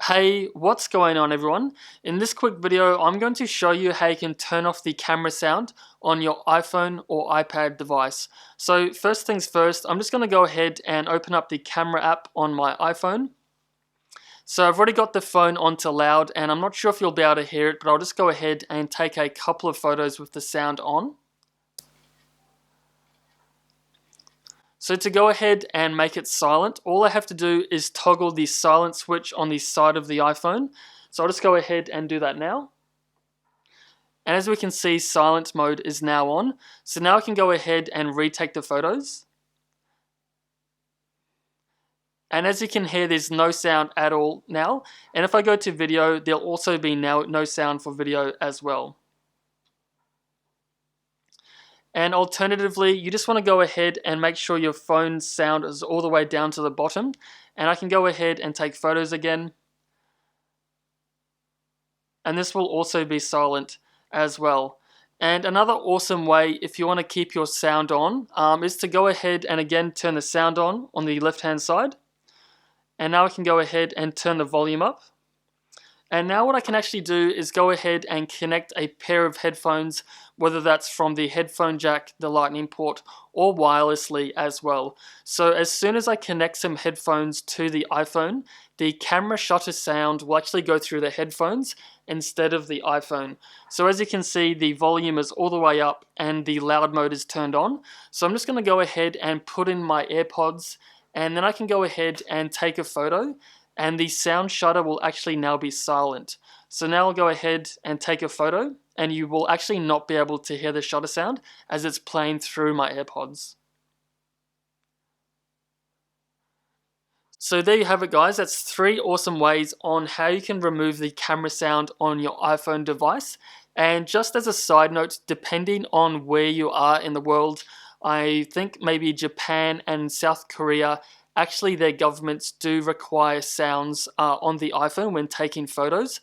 Hey, what's going on everyone? In this quick video, I'm going to show you how you can turn off the camera sound on your iPhone or iPad device. So first things first, I'm just going to go ahead and open up the camera app on my iPhone. So I've already got the phone onto loud and I'm not sure if you'll be able to hear it, but I'll just go ahead and take a couple of photos with the sound on. So to go ahead and make it silent, all I have to do is toggle the silent switch on the side of the iPhone. So I'll just go ahead and do that now. And as we can see, silent mode is now on. So now I can go ahead and retake the photos. And as you can hear, there's no sound at all now. And if I go to video, there'll also be now no sound for video as well. And alternatively, you just want to go ahead and make sure your phone's sound is all the way down to the bottom. And I can go ahead and take photos again. And this will also be silent as well. And another awesome way, if you want to keep your sound on, is to go ahead and again turn the sound on the left hand side. And now I can go ahead and turn the volume up. And now what I can actually do is go ahead and connect a pair of headphones, whether that's from the headphone jack, the lightning port, or wirelessly as well. So as soon as I connect some headphones to the iPhone, the camera shutter sound will actually go through the headphones instead of the iPhone. So as you can see, the volume is all the way up and the loud mode is turned on. So I'm just going to go ahead and put in my AirPods, and then I can go ahead and take a photo. And the sound shutter will actually now be silent. So now I'll go ahead and take a photo, and you will actually not be able to hear the shutter sound as it's playing through my AirPods. So there you have it guys, that's 3 awesome ways on how you can remove the camera sound on your iPhone device. And just as a side note, depending on where you are in the world, I think maybe Japan and South Korea, actually their governments do require sounds on the iPhone when taking photos,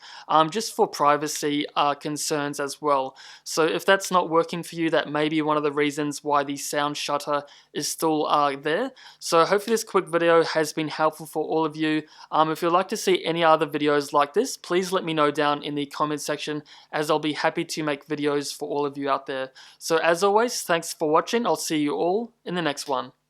just for privacy concerns as well. So if that's not working for you, that may be one of the reasons why the sound shutter is still there. So hopefully this quick video has been helpful for all of you. If you'd like to see any other videos like this, please let me know down in the comment section, as I'll be happy to make videos for all of you out there. So as always, thanks for watching. I'll see you all in the next one.